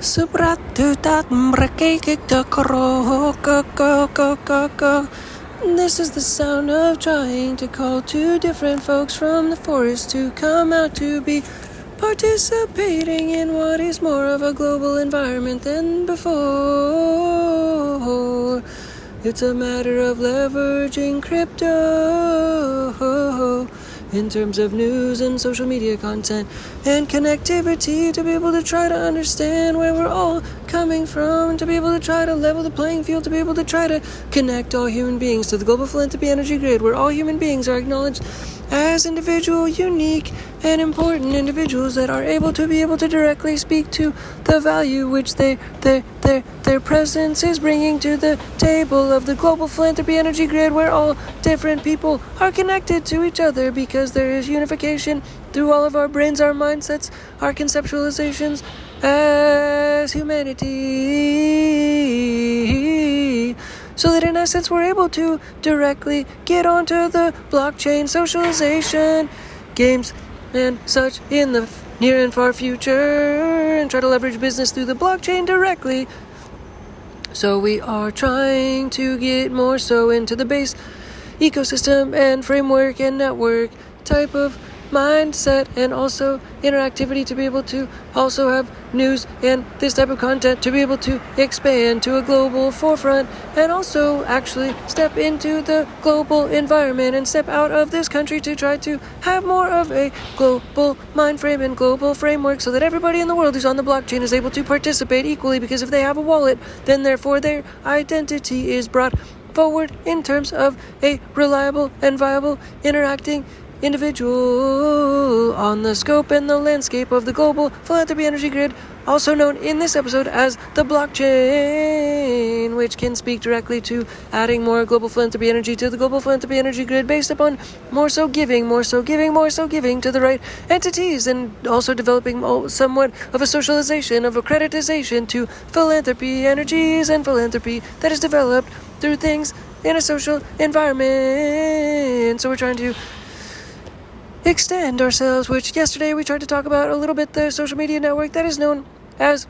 This is the sound of trying to call two different folks from the forest to come out to be participating in what is more of a global environment than before. It's a matter of leveraging crypto in terms of news and social media content and connectivity to be able to try to understand where we're all coming from, to be able to try to level the playing field, to be able to try to connect all human beings to the global philanthropy energy grid, where all human beings are acknowledged as individual, unique, and important individuals that are able to directly speak to the value which their presence is bringing to the table of the global philanthropy energy grid, where all different people are connected to each other because there is unification through all of our brains, our mindsets, our conceptualizations as humanity. So that in essence we're able to directly get onto the blockchain socialization games and such in the near and far future and try to leverage business through the blockchain directly. So we are trying to get more so into the base ecosystem and framework and network type of mindset and also interactivity to be able to also have news and this type of content to be able to expand to a global forefront and also actually step into the global environment and step out of this country to try to have more of a global mind frame and global framework so that everybody in the world who's on the blockchain is able to participate equally, because if they have a wallet, then therefore their identity is brought forward in terms of a reliable and viable interacting individual on the scope and the landscape of the global philanthropy energy grid, also known in this episode as the blockchain, which can speak directly to adding more global philanthropy energy to the global philanthropy energy grid based upon more so giving to the right entities, and also developing somewhat of a socialization of accreditization to philanthropy energies and philanthropy that is developed through things in a social environment. So we're trying to extend ourselves, which yesterday we tried to talk about a little bit, the social media network that is known as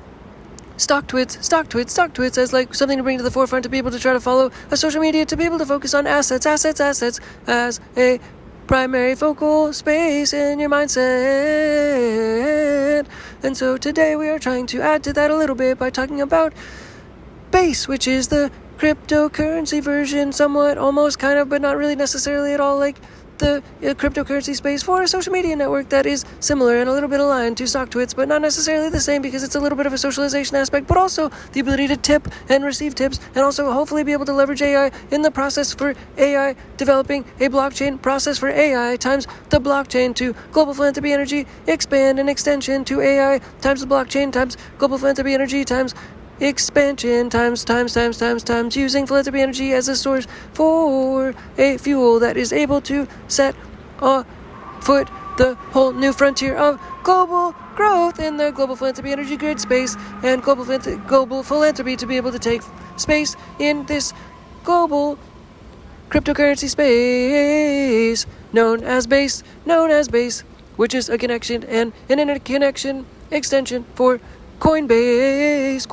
stock twits as like something to bring to the forefront, to be able to try to follow a social media, to be able to focus on assets as a primary focal space in your mindset. And so today we are trying to add to that a little bit by talking about Base, which is the cryptocurrency version, somewhat, almost, kind of, but not really necessarily at all like the cryptocurrency space, for a social media network that is similar and a little bit aligned to StockTwits, but not necessarily the same, because it's a little bit of a socialization aspect, but also the ability to tip and receive tips, and also hopefully be able to leverage AI in the process for AI, developing a blockchain process for AI times the blockchain to global philanthropy energy, expand and extension to AI times the blockchain times global philanthropy energy times expansion times using philanthropy energy as a source for a fuel that is able to set afoot the whole new frontier of global growth in the global philanthropy energy grid space, and global philanthropy to be able to take space in this global cryptocurrency space known as Base, which is a connection and an interconnection extension for Coinbase,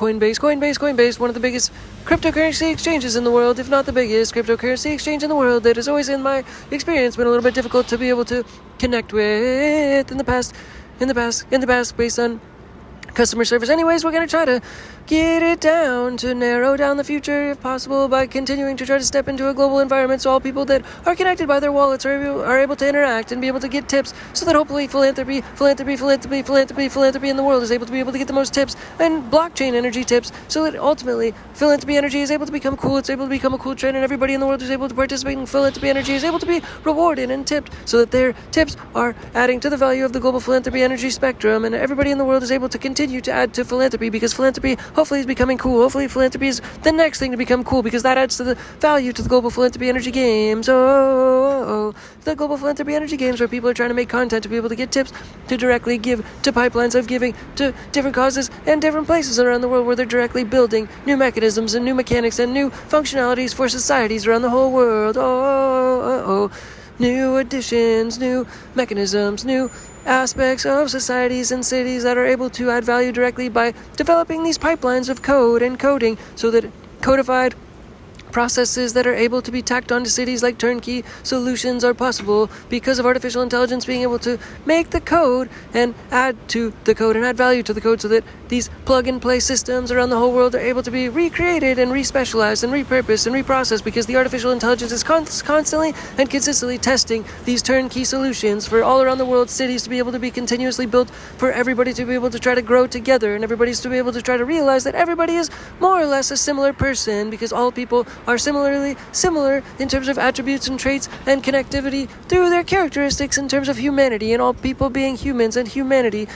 one of the biggest cryptocurrency exchanges in the world, if not the biggest cryptocurrency exchange in the world, that has always, in my experience, been a little bit difficult to be able to connect with in the past, based on customer service. Anyways, we're going to try to get it down to narrow down the future if possible by continuing to try to step into a global environment so all people that are connected by their wallets are able to interact and be able to get tips, so that hopefully philanthropy in the world is able to be able to get the most tips and blockchain energy tips, so that ultimately philanthropy energy is able to become cool, it's able to become a cool trend, and everybody in the world who's able to participate in philanthropy energy is able to be rewarded and tipped, so that their tips are adding to the value of the global philanthropy energy spectrum, and everybody in the world is able to continue to add to philanthropy, because philanthropy hopefully is becoming cool. Hopefully philanthropy is the next thing to become cool, because that adds to the value to the global philanthropy energy games. The global philanthropy energy games, where people are trying to make content to be able to get tips to directly give to pipelines of giving to different causes and different places around the world, where they're directly building new mechanisms and new mechanics and new functionalities for societies around the whole world. New additions, new mechanisms, new aspects of societies and cities that are able to add value directly by developing these pipelines of code and coding so that codified processes that are able to be tacked onto cities like turnkey solutions are possible because of artificial intelligence being able to make the code and add to the code and add value to the code so that these plug-and-play systems around the whole world are able to be recreated and respecialized and repurposed and reprocessed because the artificial intelligence is constantly and consistently testing these turnkey solutions for all around the world cities to be able to be continuously built for everybody to be able to try to grow together and everybody's to be able to try to realize that everybody is more or less a similar person because all people are similar in terms of attributes and traits and connectivity through their characteristics in terms of humanity and all people being humans and humanity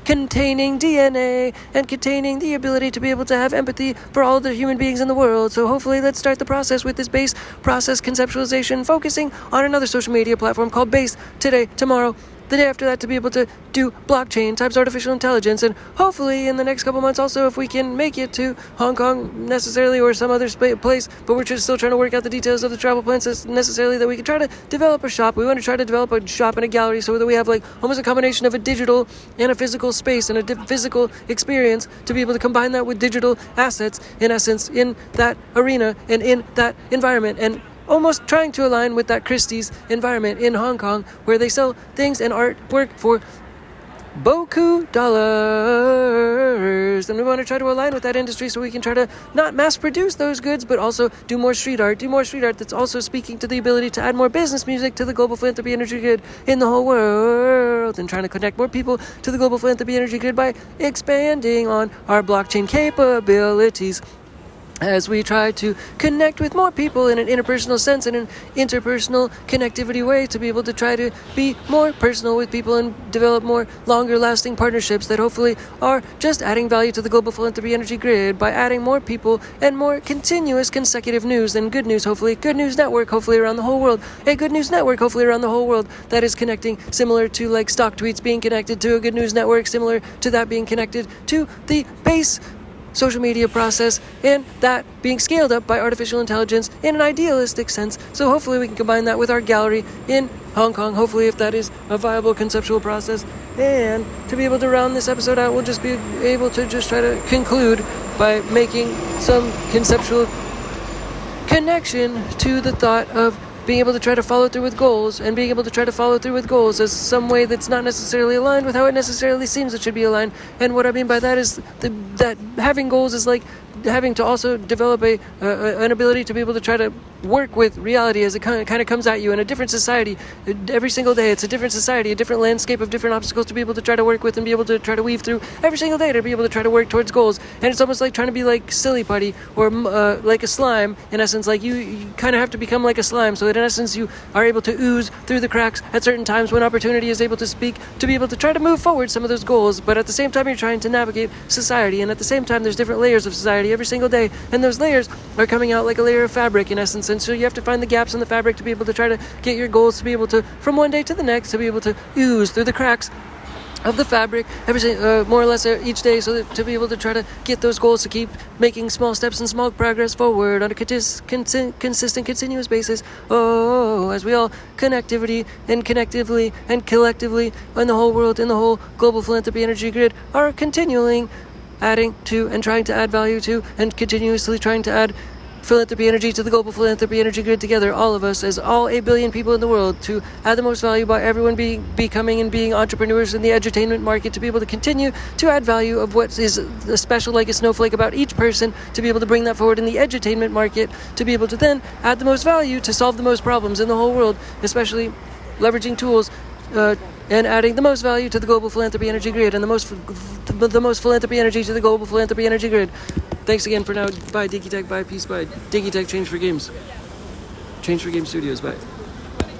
containing DNA and containing the ability to be able to have empathy for all the human beings in the world. So hopefully let's start the process with this base process conceptualization, focusing on another social media platform called Base today, tomorrow, the day after that to be able to do blockchain times artificial intelligence, and hopefully in the next couple months also if we can make it to Hong Kong necessarily or some other place, but we're just still trying to work out the details of the travel plans necessarily that we can try to develop a shop. We want to try to develop a shop and a gallery so that we have like almost a combination of a digital and a physical space and a physical experience to be able to combine that with digital assets in essence in that arena and in that environment, and almost trying to align with that Christie's environment in Hong Kong where they sell things and artwork for beaucoup dollars. And we want to try to align with that industry so we can try to not mass produce those goods but also do more street art that's also speaking to the ability to add more business music to the global philanthropy energy grid in the whole world, and trying to connect more people to the global philanthropy energy grid by expanding on our blockchain capabilities as we try to connect with more people in an interpersonal sense and an interpersonal connectivity way to be able to try to be more personal with people and develop more longer lasting partnerships that hopefully are just adding value to the global philanthropy energy grid by adding more people and more continuous consecutive news and good news, hopefully good news network, hopefully around the whole world, a good news network hopefully around the whole world that is connecting similar to like stock tweets being connected to a good news network, similar to that being connected to the base social media process, and that being scaled up by artificial intelligence in an idealistic sense. So hopefully we can combine that with our gallery in Hong Kong, hopefully if that is a viable conceptual process. And to be able to round this episode out, we'll just be able to just try to conclude by making some conceptual connection to the thought of being able to try to follow through with goals, and being able to try to follow through with goals as some way that's not necessarily aligned with how it necessarily seems it should be aligned. And what I mean by that is that having goals is like having to also develop an ability to be able to try to work with reality as it kind of comes at you in a different society every single day. It's a different society, a different landscape of different obstacles to be able to try to work with and be able to try to weave through every single day to be able to try to work towards goals. And it's almost like trying to be like silly putty or like a slime in essence. Like you kind of have to become like a slime so that in essence you are able to ooze through the cracks at certain times when opportunity is able to speak to be able to try to move forward some of those goals. But at the same time you're trying to navigate society, and at the same time there's different layers of society every single day, and those layers are coming out like a layer of fabric in essence, and so you have to find the gaps in the fabric to be able to try to get your goals to be able to from one day to the next to be able to ooze through the cracks of the fabric more or less each day, so that to be able to try to get those goals to keep making small steps and small progress forward on a consistent continuous basis. As we all connectively and collectively in the whole world, in the whole global philanthropy energy grid are continuing adding to and trying to add value to and continuously trying to add philanthropy energy to the global philanthropy energy grid together, all of us as all 8 billion people in the world, to add the most value by everyone becoming and being entrepreneurs in the edutainment market, to be able to continue to add value of what is special like a snowflake about each person, to be able to bring that forward in the edutainment market, to be able to then add the most value to solve the most problems in the whole world, especially leveraging tools and adding the most value to the global philanthropy energy grid and the most philanthropy energy to the global philanthropy energy grid. Thanks again for now. Bye, Digitech. Bye, peace. Bye. Digitech, Change for Games. Change for Game Studios. Bye.